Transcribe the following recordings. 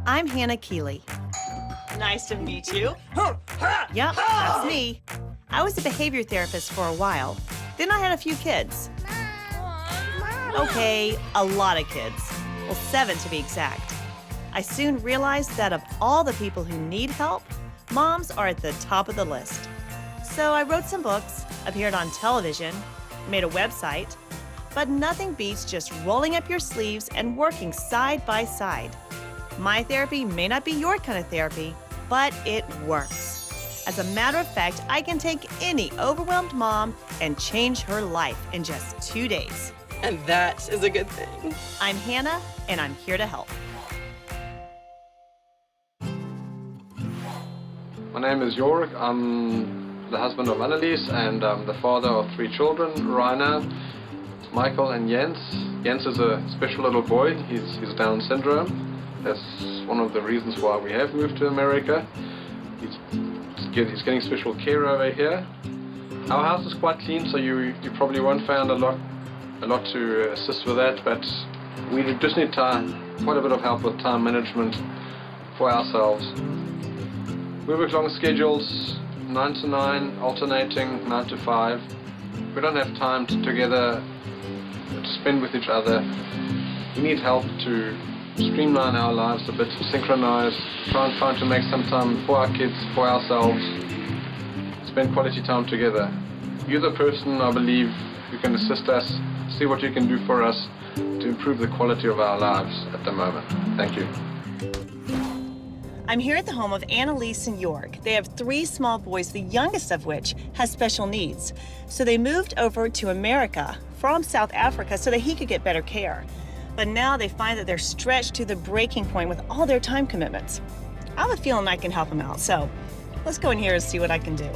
I'm Hannah Keeley. Nice to meet you. Yep, that's me. I was a behavior therapist for a while. Then I had a few kids. Okay, a lot of kids. Well, 7 to be exact. I soon realized that of all the people who need help, moms are at the top of the list. So I wrote some books, appeared on television, made a website, but nothing beats just rolling up your sleeves and working side by side. My therapy may not be your kind of therapy, but it works. As a matter of fact, I can take any overwhelmed mom and change her life in just 2 days. And that is a good thing. I'm Hannah, and I'm here to help. My name is Jorg. I'm the husband of Annelies, and I'm the father of 3 children, Rainer, Michael, and Jens. Jens is a special little boy. He's Down syndrome. That's one of the reasons why we have moved to America. He's getting special care over here. Our house is quite clean, so you probably won't find a lot to assist with that, but we just need quite a bit of help with time management for ourselves. We work long schedules, 9 to 9, alternating 9 to 5. We don't have time together to spend with each other. We need help to streamline our lives a bit, synchronize, try and find to make some time for our kids, for ourselves, spend quality time together. You're the person, I believe, who can assist us, see what you can do for us to improve the quality of our lives at the moment. Thank you. I'm here at the home of Annelies and Jorg. They have 3 small boys, the youngest of which has special needs. So they moved over to America from South Africa so that he could get better care. But now they find that they're stretched to the breaking point with all their time commitments. I have a feeling I can help them out, so let's go in here and see what I can do.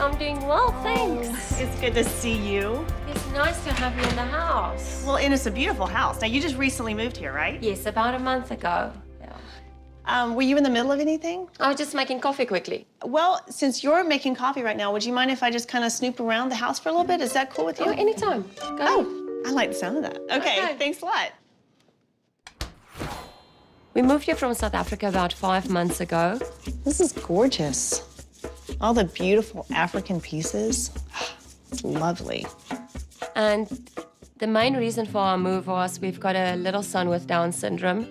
I'm doing well, thanks. It's good to see you. It's nice to have you in the house. Well, and it's a beautiful house. Now, you just recently moved here, right? Yes, about a month ago. Yeah. Were you in the middle of anything? I was just making coffee quickly. Well, since you're making coffee right now, would you mind if I just kind of snoop around the house for a little bit? Is that cool with you? Oh, anytime. Go. Oh, I like the sound of that. Okay, thanks a lot. We moved here from South Africa about 5 months ago. This is gorgeous. All the beautiful African pieces. It's lovely. And the main reason for our move was we've got a little son with Down syndrome.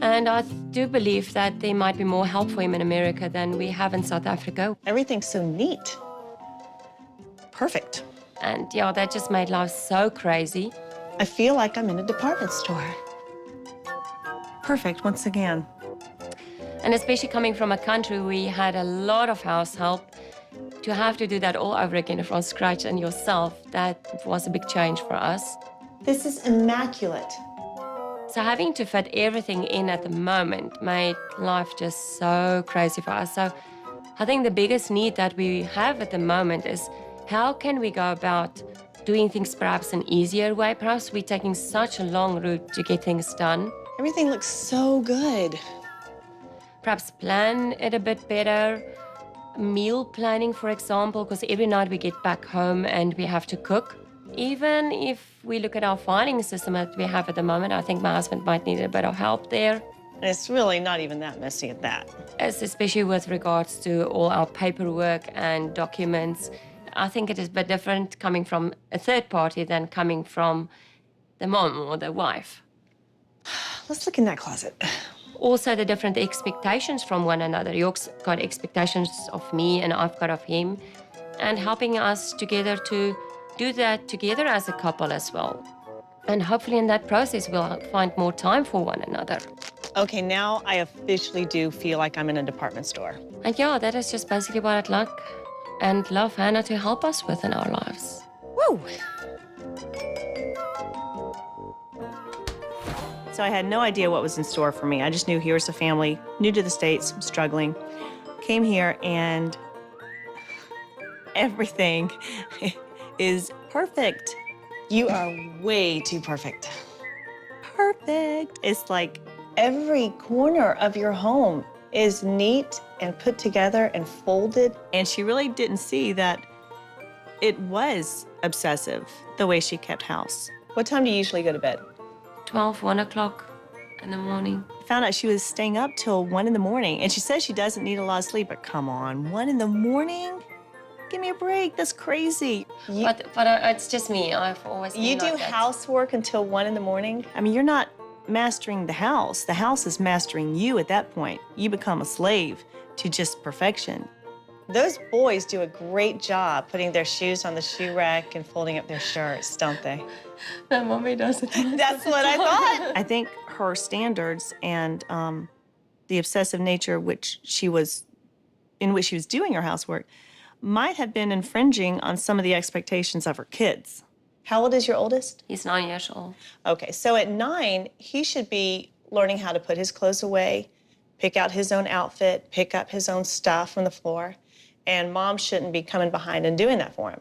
And I do believe that there might be more help for him in America than we have in South Africa. Everything's so neat. Perfect. And yeah, that just made life so crazy. I feel like I'm in a department store. Perfect, once again. And especially coming from a country where we had a lot of house help, to have to do that all over again from scratch and yourself, that was a big change for us. This is immaculate. So having to fit everything in at the moment made life just so crazy for us. So I think the biggest need that we have at the moment is how can we go about doing things perhaps an easier way? Perhaps we're taking such a long route to get things done. Everything looks so good. Perhaps plan it a bit better. Meal planning, for example, because every night we get back home and we have to cook. Even if we look at our filing system that we have at the moment, I think my husband might need a bit of help there. And it's really not even that messy at that. Especially with regards to all our paperwork and documents. I think it is a bit different coming from a third party than coming from the mom or the wife. Let's look in that closet. Also, the different expectations from one another. York's got expectations of me and I've got of him. And helping us together to do that together as a couple as well. And hopefully in that process, we'll find more time for one another. Okay, now I officially do feel like I'm in a department store. And yeah, that is just basically what I'd like and love Hannah to help us with in our lives. Woo! So I had no idea what was in store for me. I just knew here was a family, new to the States, struggling. Came here and everything is perfect. You are way too perfect. Perfect. It's like every corner of your home is neat and put together and folded. And she really didn't see that it was obsessive, the way she kept house. What time do you usually go to bed? 12, 1 o'clock in the morning. Found out she was staying up till 1 in the morning. And she says she doesn't need a lot of sleep, but come on, 1 in the morning? Give me a break, that's crazy. But it's just me, I've always been You like do that. housework until 1 in the morning? I mean, you're not mastering the house is mastering you at that point. You become a slave to just perfection. Those boys do a great job putting their shoes on the shoe rack and folding up their shirts, don't they? My mommy does it. That's what I thought. I think her standards and the obsessive nature in which she was doing her housework might have been infringing on some of the expectations of her kids. How old is your oldest? He's 9 years old. Okay, so at 9, he should be learning how to put his clothes away, pick out his own outfit, pick up his own stuff from the floor, and mom shouldn't be coming behind and doing that for him.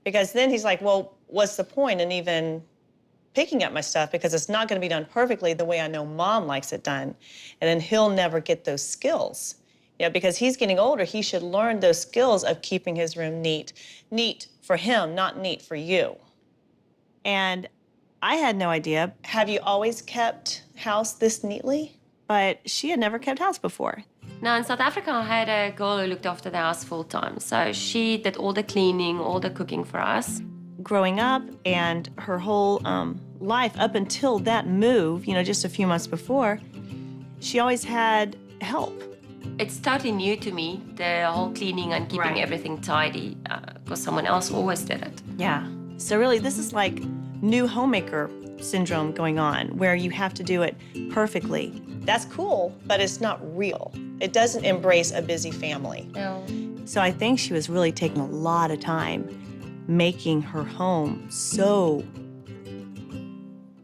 Because then he's like, well, what's the point in even picking up my stuff, because it's not gonna be done perfectly the way I know mom likes it done. And then he'll never get those skills. You know, because he's getting older, he should learn those skills of keeping his room neat. Neat for him, not neat for you. And I had no idea. Have you always kept house this neatly? But she had never kept house before. Now, in South Africa, I had a girl who looked after the house full time. So she did all the cleaning, all the cooking for us. Growing up and her whole life up until that move, you know, just a few months before, she always had help. It's totally new to me, the whole cleaning and keeping everything tidy, because someone else always did it. Yeah. So really, this is like new homemaker syndrome going on, where you have to do it perfectly. That's cool, but it's not real. It doesn't embrace a busy family. No. So I think she was really taking a lot of time making her home so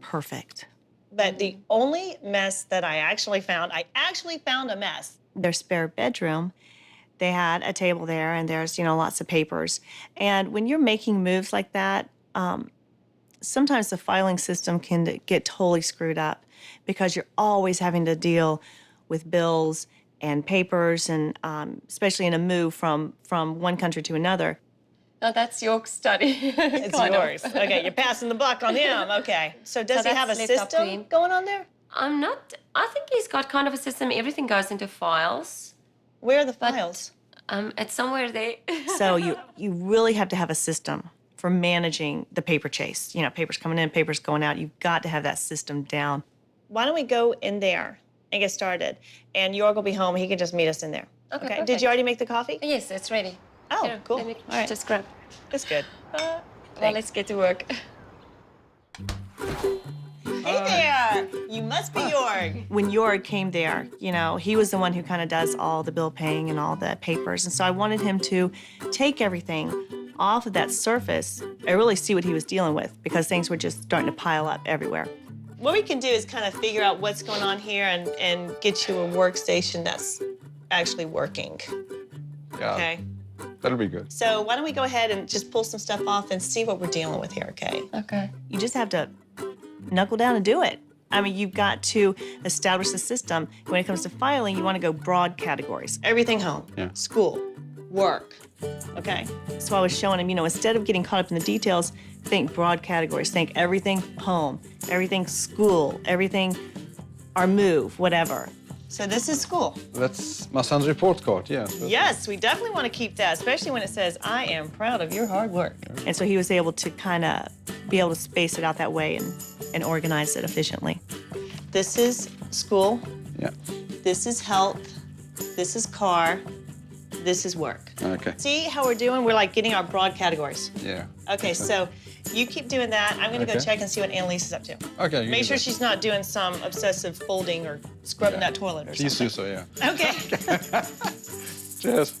perfect. But the only mess that I actually found a mess. Their spare bedroom, they had a table there, and there's, you know, lots of papers. And when you're making moves like that, sometimes the filing system can get totally screwed up because you're always having to deal with bills and papers, and especially in a move from one country to another. No, that's your study. It's yours. Okay, you're passing the buck on him. Okay. So does he have a that's left up to system him. going on there? I think he's got kind of a system. Everything goes into files. Where are the files? It's somewhere there. So you really have to have a system for managing the paper chase. You know, papers coming in, papers going out. You've got to have that system down. Why don't we go in there and get started? And Jorg will be home. He can just meet us in there. Okay, Did perfect. you already make the coffee? Yes, it's ready. Oh, Here, cool. Let me All right. just grab. That's good. Well, let's get to work. Hey there! You must be Jorg. When Jorg came there, you know, he was the one who kind of does all the bill paying and all the papers. And so I wanted him to take everything off of that surface and really see what he was dealing with, because things were just starting to pile up everywhere. What we can do is kind of figure out what's going on here and get you a workstation that's actually working. Yeah, Okay? that'll be good. So why don't we go ahead and just pull some stuff off and see what we're dealing with here, okay? Okay. You just have to knuckle down and do it. I mean, you've got to establish the system. When it comes to filing, you want to go broad categories. Everything home, Yeah. school, work, okay? So I was showing him, you know, instead of getting caught up in the details, think broad categories. Think everything home, everything school, everything our move, whatever. So this is school. That's my son's report card, yeah. Yes, we definitely want to keep that, especially when it says, I am proud of your hard work. And so he was able to kind of be able to space it out that way and organize it efficiently. This is school. Yeah. This is health. This is car. This is work. Okay. See how we're doing? We're like getting our broad categories. Yeah. Okay, so you keep doing that. I'm gonna go Okay. check and see what Annalise is up to. Okay. you Make do sure that. she's not doing some obsessive folding or scrubbing that toilet or Please do something. so, yeah. Okay. Cheers.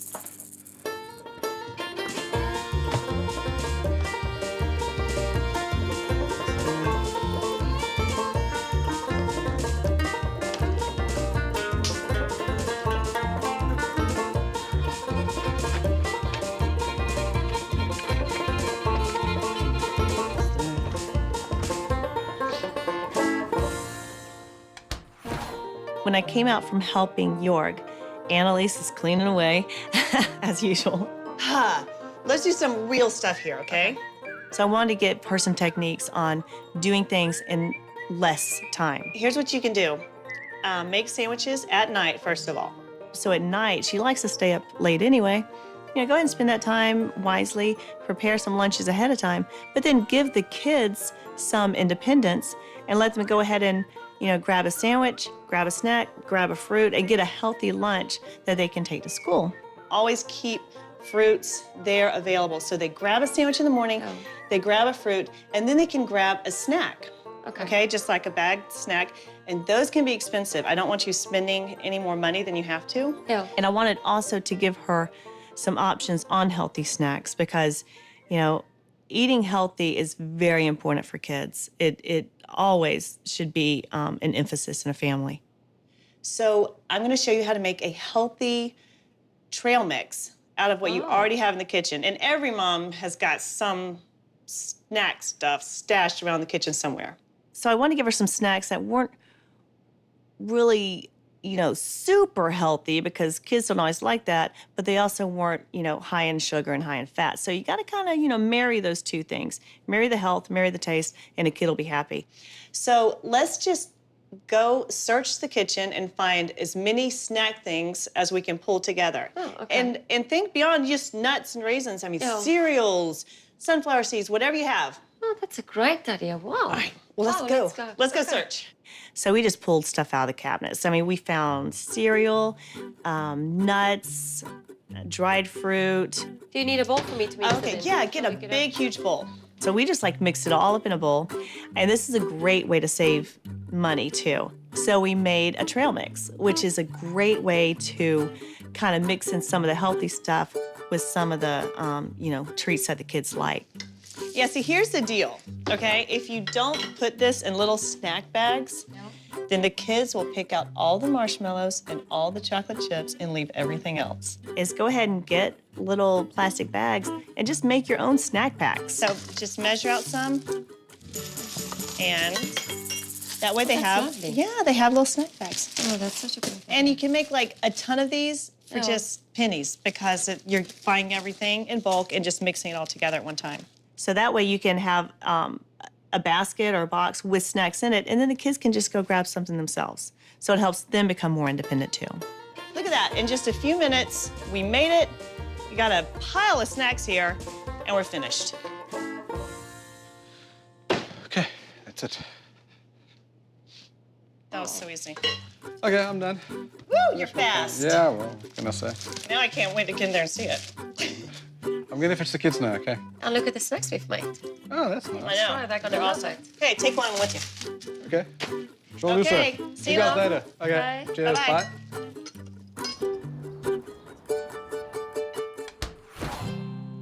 When I came out from helping York, Annalise is cleaning away, as usual. Let's do some real stuff here, okay? So I wanted to get her some techniques on doing things in less time. Here's what you can do. Make sandwiches at night, first of all. So at night, she likes to stay up late anyway. Go ahead and spend that time wisely, prepare some lunches ahead of time, but then give the kids some independence and let them go ahead and, grab a sandwich, grab a snack, grab a fruit, and get a healthy lunch that they can take to school. Always keep fruits there available. So they grab a sandwich in the morning, they grab a fruit, and then they can grab a snack. Okay, just like a bagged snack. And those can be expensive. I don't want you spending any more money than you have to. Yeah. And I wanted also to give her some options on healthy snacks because, eating healthy is very important for kids. It always should be an emphasis in a family. So I'm gonna show you how to make a healthy trail mix out of what you already have in the kitchen. And every mom has got some snack stuff stashed around the kitchen somewhere. So I wanted to give her some snacks that weren't really, super healthy because kids don't always like that, but they also weren't, high in sugar and high in fat. So you got to kind of, marry those two things. Marry the health, marry the taste, and a kid will be happy. So let's just go search the kitchen and find as many snack things as we can pull together. Oh, okay. And think beyond just nuts and raisins. I mean, cereals, sunflower seeds, whatever you have. Oh, that's a great idea. Wow. All right, well, let's go. Let's go search. So we just pulled stuff out of the cabinets. I mean, we found cereal, nuts, dried fruit. Do you need a bowl for me to mix it Okay, in? yeah, get a big, huge bowl. So we just mixed it all up in a bowl. And this is a great way to save money too. So we made a trail mix, which is a great way to kind of mix in some of the healthy stuff with some of the, treats that the kids like. Yeah, see, here's the deal, okay? If you don't put this in little snack bags, then the kids will pick out all the marshmallows and all the chocolate chips and leave everything else. Is go ahead and get little plastic bags and just make your own snack packs. So just measure out some, and that way they lovely. they have little snack bags. Oh, that's such a good idea. And you can make a ton of these for just pennies because you're buying everything in bulk and just mixing it all together at one time. So that way you can have a basket or a box with snacks in it, and then the kids can just go grab something themselves. So it helps them become more independent too. Look at that, in just a few minutes, we made it. We got a pile of snacks here, and we're finished. Okay, that's it. That was so easy. Okay, I'm done. Woo, you're fast. Yeah, well, what can I say? Now I can't wait to get in there and see it. I'm gonna fetch the kids now, okay? And look at the snacks we've made. Oh, that's I nice. know. Try that, They're gonna awesome. love it. Okay, take one with you. Okay. Will do, Okay, sir. see you guys now. later. Okay. Bye. Cheers. Bye-bye. Bye.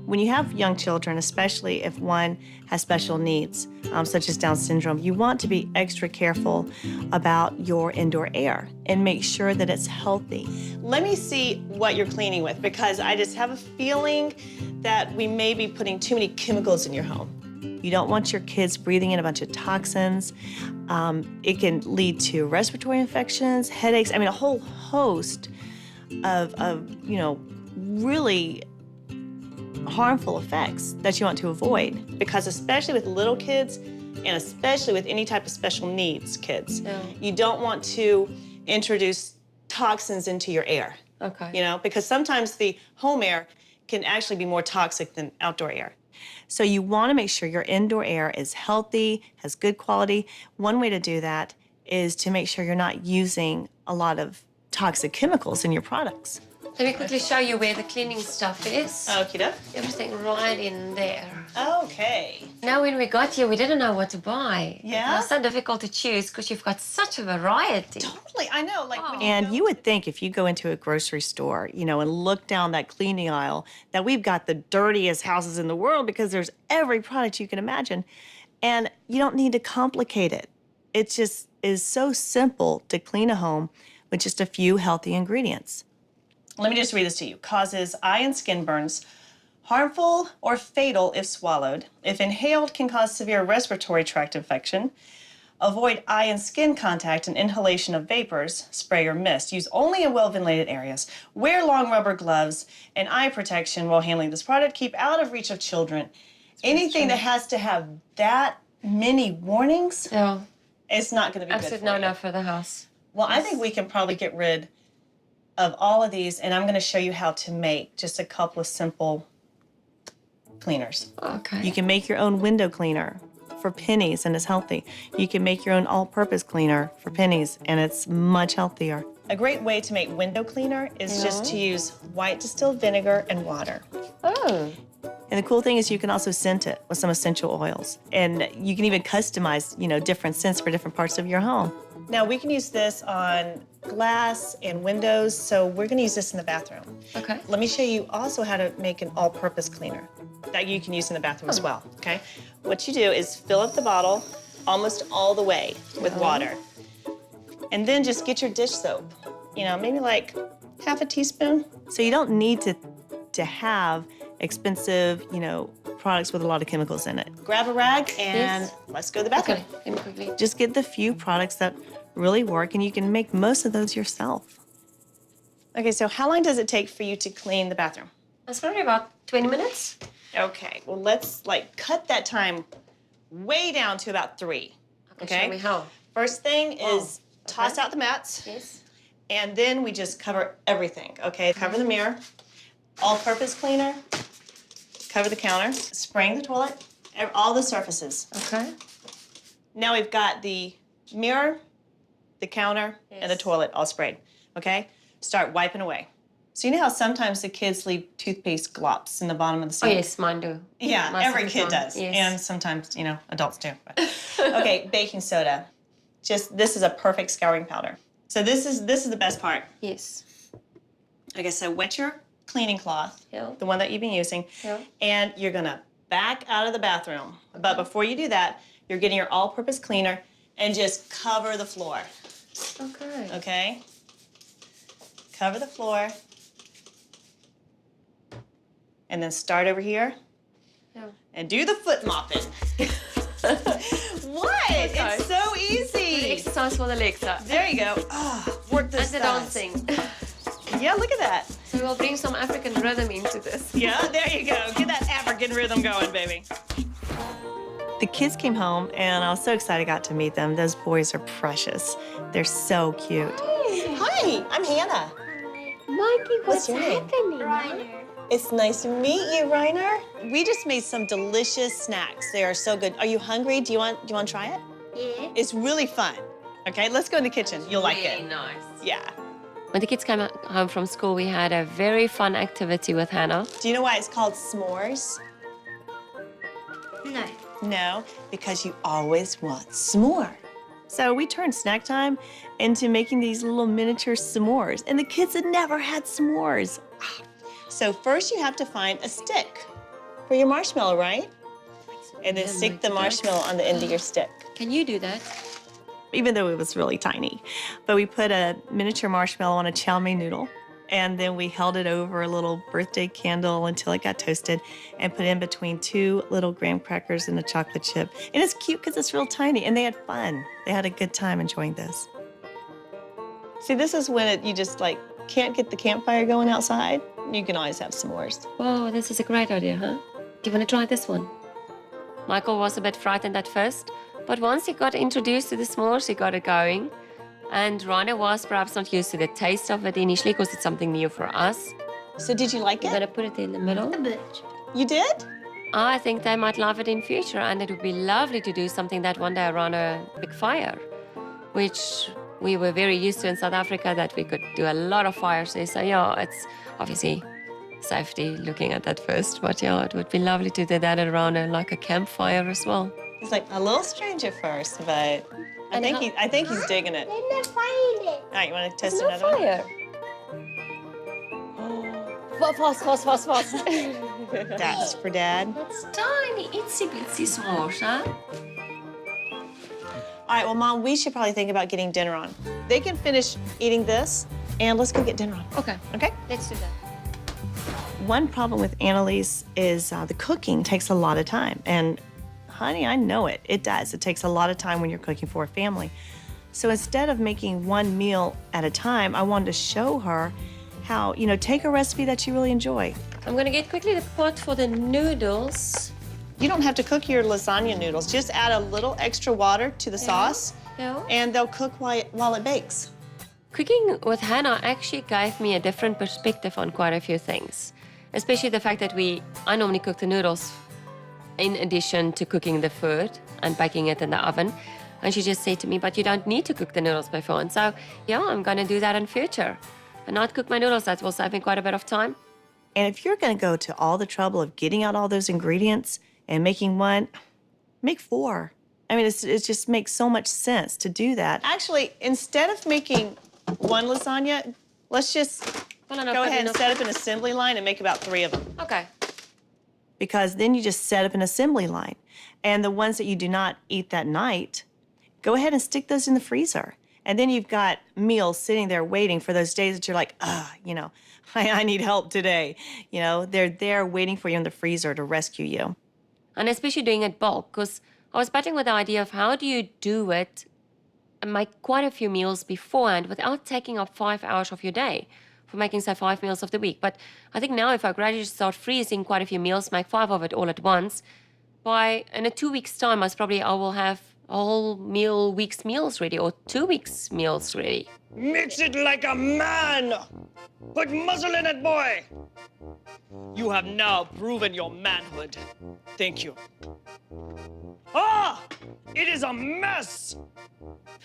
When you have young children, especially if one has special needs, such as Down syndrome, you want to be extra careful about your indoor air and make sure that it's healthy. Let me see what you're cleaning with because I just have a feeling that we may be putting too many chemicals in your home. You don't want your kids breathing in a bunch of toxins. It can lead to respiratory infections, headaches, a whole host of really harmful effects that you want to avoid. Because especially with little kids and especially with any type of special needs kids, you don't want to introduce toxins into your air. Okay. Because sometimes the home air can actually be more toxic than outdoor air. So you want to make sure your indoor air is healthy, has good quality. One way to do that is to make sure you're not using a lot of toxic chemicals in your products. Let me quickly show you where the cleaning stuff is. Okie doke. Everything right in there. Okay. Now, when we got here, we didn't know what to buy. Yeah? It was so difficult to choose because you've got such a variety. Totally, I know. When And you would think if you go into a grocery store, and look down that cleaning aisle, that we've got the dirtiest houses in the world because there's every product you can imagine. And you don't need to complicate it. It just is so simple to clean a home with just a few healthy ingredients. Let me just read this to you. Causes eye and skin burns, harmful or fatal if swallowed. If inhaled, can cause severe respiratory tract infection. Avoid eye and skin contact and inhalation of vapors, spray or mist. Use only in well-ventilated areas. Wear long rubber gloves and eye protection while handling this product. Keep out of reach of children. Anything that has to have that many warnings, it's not going to be Absolute good for you. no for the house. Well, I think we can probably get rid of all of these, and I'm going to show you how to make just a couple of simple cleaners. Okay. You can make your own window cleaner for pennies and it's healthy. You can make your own all-purpose cleaner for pennies and it's much healthier. A great way to make window cleaner is just to use white distilled vinegar and water. Oh. And the cool thing is you can also scent it with some essential oils. And you can even customize, different scents for different parts of your home. Now we can use this on glass and windows, so we're going to use this in the bathroom. Okay. Let me show you also how to make an all-purpose cleaner that you can use in the bathroom as well, okay? What you do is fill up the bottle almost all the way with water. And then just get your dish soap, maybe like half a teaspoon. So you don't need to have expensive, products with a lot of chemicals in it. Grab a rag and let's go to the bathroom. Okay, let me quickly. Just get the few products that really work and you can make most of those yourself. Okay, so how long does it take for you to clean the bathroom? That's probably about 20 minutes. Okay, well let's cut that time way down to about 3. Okay, show me how. First thing is toss okay. out the mats. Yes. And then we just cover everything, okay? Cover the mirror, all-purpose cleaner, cover the counter, spraying the toilet, all the surfaces. Okay. Now we've got the mirror, the counter, and the toilet all sprayed, okay? Start wiping away. So you know how sometimes the kids leave toothpaste glops in the bottom of the Oh, sink? yes, mine do. Yeah, Most every of the kid time. does. Yes. And sometimes, adults do. But. Okay, baking soda. This is a perfect scouring powder. So this is the best part. Yes. Okay, so wet your cleaning cloth, the one that you've been using, and you're gonna back out of the bathroom. But before you do that, you're getting your all-purpose cleaner and just cover the floor. Okay. Okay? Cover the floor. And then start over here. And do the foot mopping. What? Okay. It's so easy. Exercise for the legs. There you go. Oh, work the And the thighs. dancing. Yeah, look at that. So we'll bring some African rhythm into this. Yeah, there you go. Get that African rhythm going, baby. The kids came home and I was so excited I got to meet them. Those boys are precious. They're so cute. Hi, I'm Hannah. Mikey, what's your name? happening? It's nice to meet you, Reiner. We just made some delicious snacks. They are so good. Are you hungry? Do you want to try it? Yeah. It's really fun. Okay, let's go in the kitchen. You'll like it. Really nice. Yeah. When the kids came home from school, we had a very fun activity with Hannah. Do you know why it's called s'mores? No. No, because you always want s'more. So we turned snack time into making these little miniature s'mores. And the kids had never had s'mores. So first you have to find a stick for your marshmallow, right? And then stick the marshmallow on the end of your stick. Can you do that? Even though it was really tiny. But we put a miniature marshmallow on a chow mein noodle. And then we held it over a little birthday candle until it got toasted and put in between 2 little graham crackers and a chocolate chip. And it's cute because it's real tiny and they had fun. They had a good time enjoying this. See, this is when you just can't get the campfire going outside. You can always have s'mores. Whoa, this is a great idea, huh? Do you want to try this one? Michael was a bit frightened at first, but once he got introduced to the s'mores, he got it going. And Rana was perhaps not used to the taste of it initially because it's something new for us. So did you like We're it? going to put it in the middle. A bit. You did? I think they might love it in future, and it would be lovely to do something that one day around a big fire, which we were very used to in South Africa, that we could do a lot of fires there. So yeah, it's obviously safety looking at that first, but yeah, it would be lovely to do that around a campfire as well. He's a little strange at first, but I think he's digging it. Then find it. All right, you want to test No another one? fire. Fast. That's for Dad. That's tiny, itsy bitsy s'mores, huh? All right, well, Mom, we should probably think about getting dinner on. They can finish eating this, and let's go get dinner on. Okay, Okay? let's do that. One problem with Annalise is the cooking takes a lot of time. And honey, I know it. It does. It takes a lot of time when you're cooking for a family. So instead of making one meal at a time, I wanted to show her how, take a recipe that you really enjoy. I'm gonna get quickly the pot for the noodles. You don't have to cook your lasagna noodles. Just add a little extra water to the sauce, and they'll cook while it bakes. Cooking with Hannah actually gave me a different perspective on quite a few things, especially the fact that I normally cook the noodles in addition to cooking the food and baking it in the oven. And she just said to me, but you don't need to cook the noodles before. And so, yeah, I'm going to do that in future and not cook my noodles. That will save me quite a bit of time. And if you're going to go to all the trouble of getting out all those ingredients and making one, make 4. I mean, it just makes so much sense to do that. Actually, instead of making one lasagna, let's just go ahead and set up an assembly line and make about 3 of them. Okay. Because then you just set up an assembly line. And the ones that you do not eat that night, go ahead and stick those in the freezer. And then you've got meals sitting there waiting for those days that you're like, I need help today. They're there waiting for you in the freezer to rescue you. And especially doing it bulk, because I was battling with the idea of how do you do it and make quite a few meals beforehand without taking up 5 hours of your day for making, say, 5 meals of the week. But I think now if I gradually start freezing quite a few meals, make 5 of it all at once, in a 2 weeks' time, I will have a whole week's meals ready, or 2 weeks' meals ready. Mix it like a man! Put muscle in it, boy! You have now proven your manhood. Thank you. Ah! It is a mess!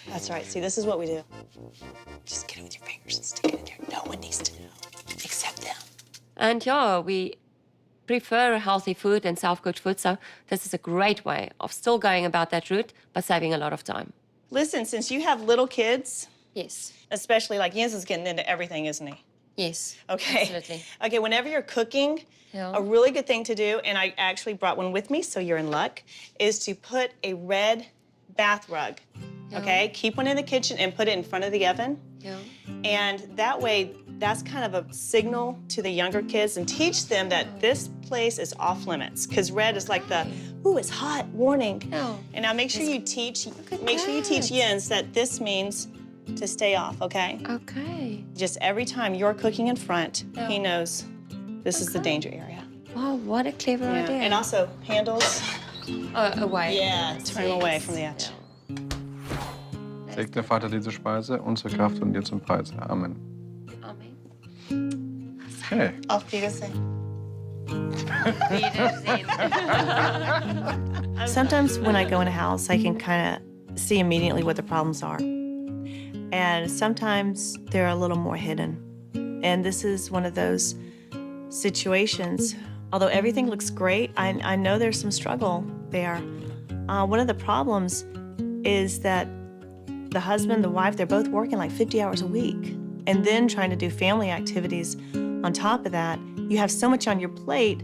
That's right. See, this is what we do. Just get it with your fingers and stick it in there. No one needs to know, except them. And we prefer healthy food and self-cooked food, so this is a great way of still going about that route, but saving a lot of time. Listen, since you have little kids, Yes. especially like Jens is getting into everything, isn't he? Yes. Okay. Absolutely. Okay, whenever you're cooking, a really good thing to do, and I actually brought one with me, so you're in luck, is to put a red bath rug. Okay? Keep one in the kitchen and put it in front of the oven. Yeah. And that way, that's kind of a signal to the younger kids and teach them that this place is off limits. Because red is like the, ooh, it's hot, warning. Yeah. And now make sure you teach Jens that this means to stay off, okay? Okay. Just every time you're cooking in front, he knows this is the danger area. Wow, what a clever idea. And also handles. Away. Yeah, turn them away from the edge. Segne Vater diese Speise, unsere Kraft und dir zum Preis. Amen. Amen. Okay. Auf Wiedersehen. Sometimes when I go in a house, I can kind of see immediately what the problems are. And sometimes they're a little more hidden. And this is one of those situations. Although everything looks great, I know there's some struggle there. One of the problems is that the husband, the wife, they're both working like 50 hours a week. And then trying to do family activities on top of that. You have so much on your plate.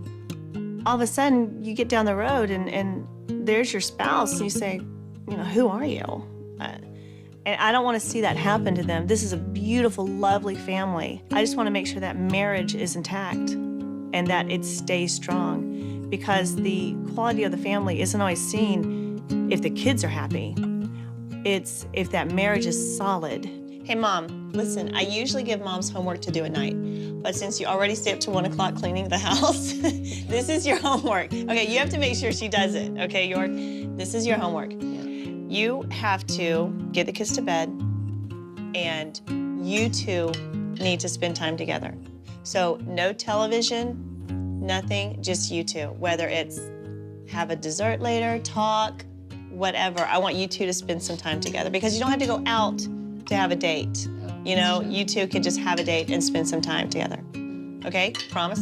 All of a sudden, you get down the road and there's your spouse. And you say, who are you? And I don't want to see that happen to them. This is a beautiful, lovely family. I just want to make sure that marriage is intact and that it stays strong, because the quality of the family isn't always seen if the kids are happy. It's if that marriage is solid. Hey, Mom, listen, I usually give moms homework to do at night. But since you already stay up to 1 o'clock cleaning the house, this is your homework. Okay, you have to make sure she does it. Okay, York, this is your homework. You have to get the kids to bed, and you two need to spend time together. So no television, nothing, just you two. Whether it's have a dessert later, talk, whatever. I want you two to spend some time together, because you don't have to go out to have a date. You two can just have a date and spend some time together. Okay, promise?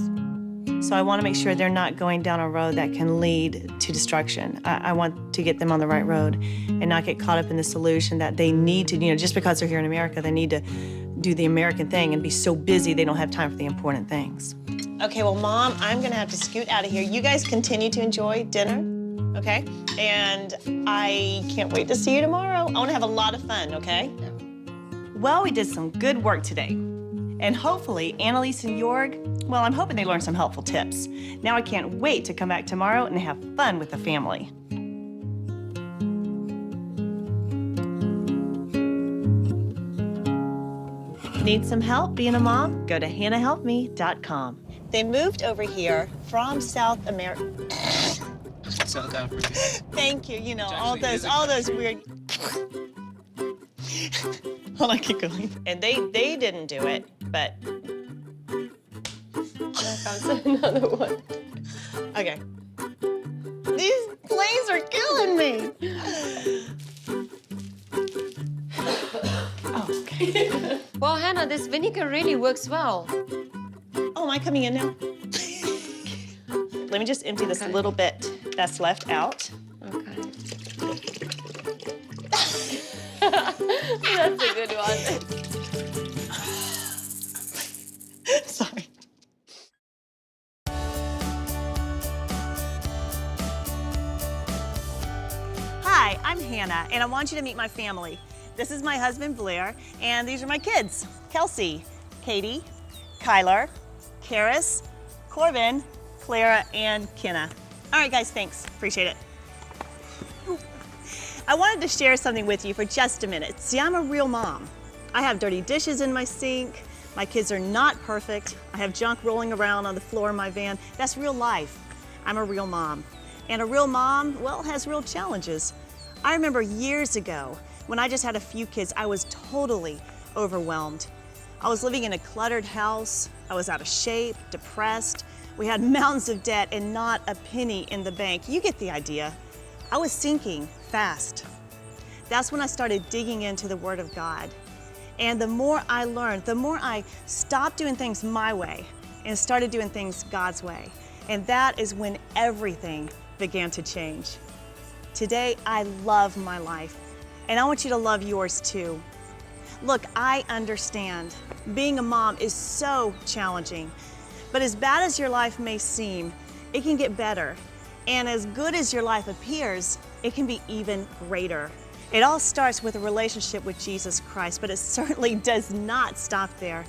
So I want to make sure they're not going down a road that can lead to destruction. I want to get them on the right road and not get caught up in the solution that they need to, just because they're here in America, they need to do the American thing and be so busy they don't have time for the important things. Okay, well, Mom, I'm gonna have to scoot out of here. You guys continue to enjoy dinner, okay? And I can't wait to see you tomorrow. I wanna have a lot of fun, okay? Well, we did some good work today. And hopefully, Annalise and Jorg, well, I'm hoping they learned some helpful tips. Now I can't wait to come back tomorrow and have fun with the family. Need some help being a mom? Go to hannahhelpme.com. They moved over here from South America. South Africa. Thank you. You know, all actually is a those weird. Hold on, keep going. And they didn't do it, but Another one. okay. These planes are killing me. Oh, okay. Well, Hannah, this vinegar really works well. Oh, am I coming in now? Let me just empty this little bit that's left out. Okay. That's a good one. Sorry. Hi, I'm Hannah, and I want you to meet my family. This is my husband, Blair, and these are my kids, Kelsey, Katie, Kyler, Karis, Corbin, Clara, and Kenna. All right, guys, thanks. Appreciate it. I wanted to share something with you for just a minute. See, I'm a real mom. I have dirty dishes in my sink. My kids are not perfect. I have junk rolling around on the floor of my van. That's real life. I'm a real mom. And a real mom, well, has real challenges. I remember years ago when I just had a few kids, I was totally overwhelmed. I was living in a cluttered house. I was out of shape, depressed. We had mountains of debt and not a penny in the bank. You get the idea. I was sinking fast. That's when I started digging into the Word of God. And the more I learned, the more I stopped doing things my way and started doing things God's way. And that is when everything began to change. Today, I love my life, and I want you to love yours too. Look, I understand. Being a mom is so challenging, but as bad as your life may seem, it can get better. And as good as your life appears, it can be even greater. It all starts with a relationship with Jesus Christ, but it certainly does not stop there.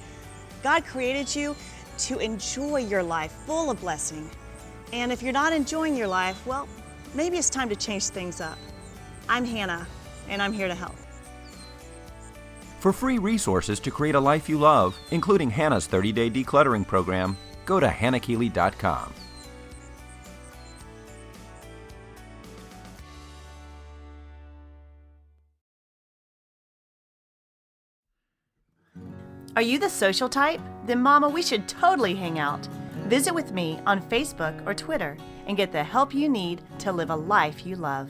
God created you to enjoy your life full of blessing. And if you're not enjoying your life, well, maybe it's time to change things up. I'm Hannah, and I'm here to help. For free resources to create a life you love, including Hannah's 30-day decluttering program, go to hannahkeeley.com. Are you the social type? Then Mama, we should totally hang out. Visit with me on Facebook or Twitter and get the help you need to live a life you love.